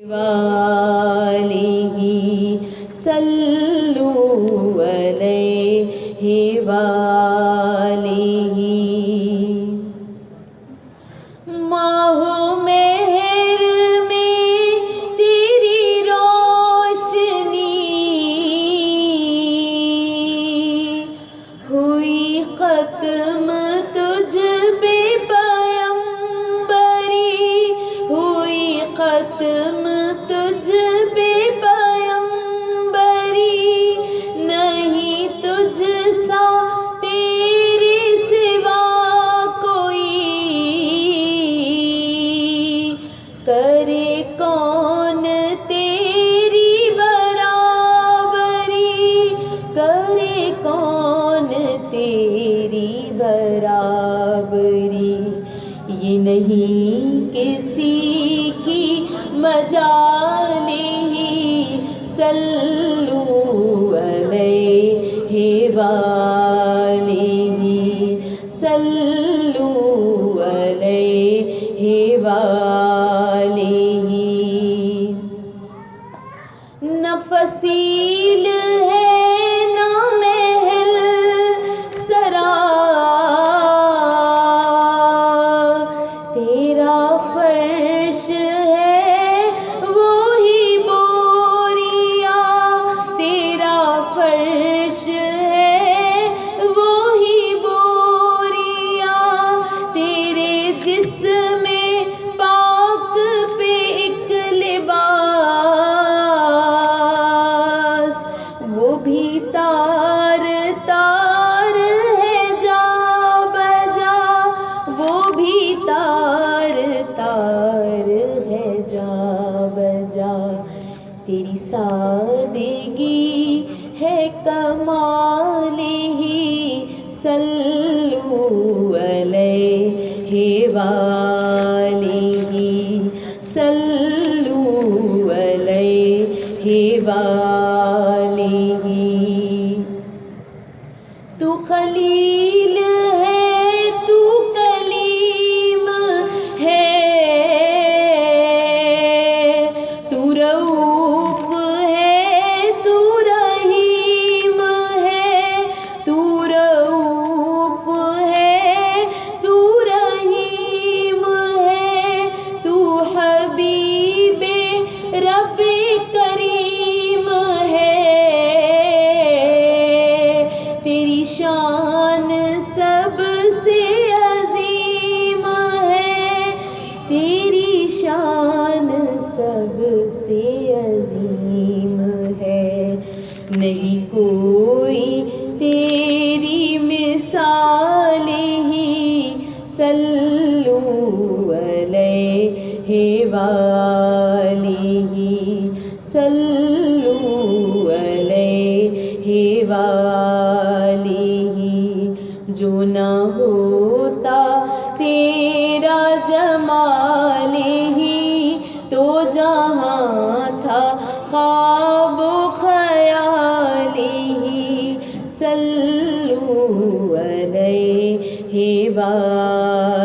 वालिही सल्लु अलैहि वालिही। माह मेहर में तेरी रोशनी हुई ख़त्म तुझ पे पैगंबरी, हुई ख़त्म तुझ पे पैगंबरी। नहीं तुझ सा तेरे सिवा कोई, करे कौन तेरी बराबरी, करे कौन तेरी बराबरी। ये नहीं किसी की मजालिही सल्लु अलैहि वालिही सल्लु अलैहि वालिही। न फसील है न महल सरा, तेरा फर्श है वो ही बोरिया, तेरा फर्श है वो ही बोरिया। तेरे जिस्म पाक पे एक लिबास, वो भी तार तार है जा बजा, वो भी तार तार है जा बजा। तेरी सादगी है कमालिही सल्लु अलैहि वालिही सल्लु अलैहि वालिही। तू खलील है तू कलीम है, तू रऊफ है तू रहीम है, तू रऊफ है तू रहीम है। तू हबीबे रब्बे करीम है, तेरी शान सबसे अजीम है, तेरी शान सबसे अजीम है। नहीं कोई तेरी मिसालिही सल्लु अलैहि वालिही सल्लु अलैहि वालिही। जो न होता तेरा जमालिही तो जहाँ था ख्वाब ख़यालिही सल्लु अलैहि वालिही।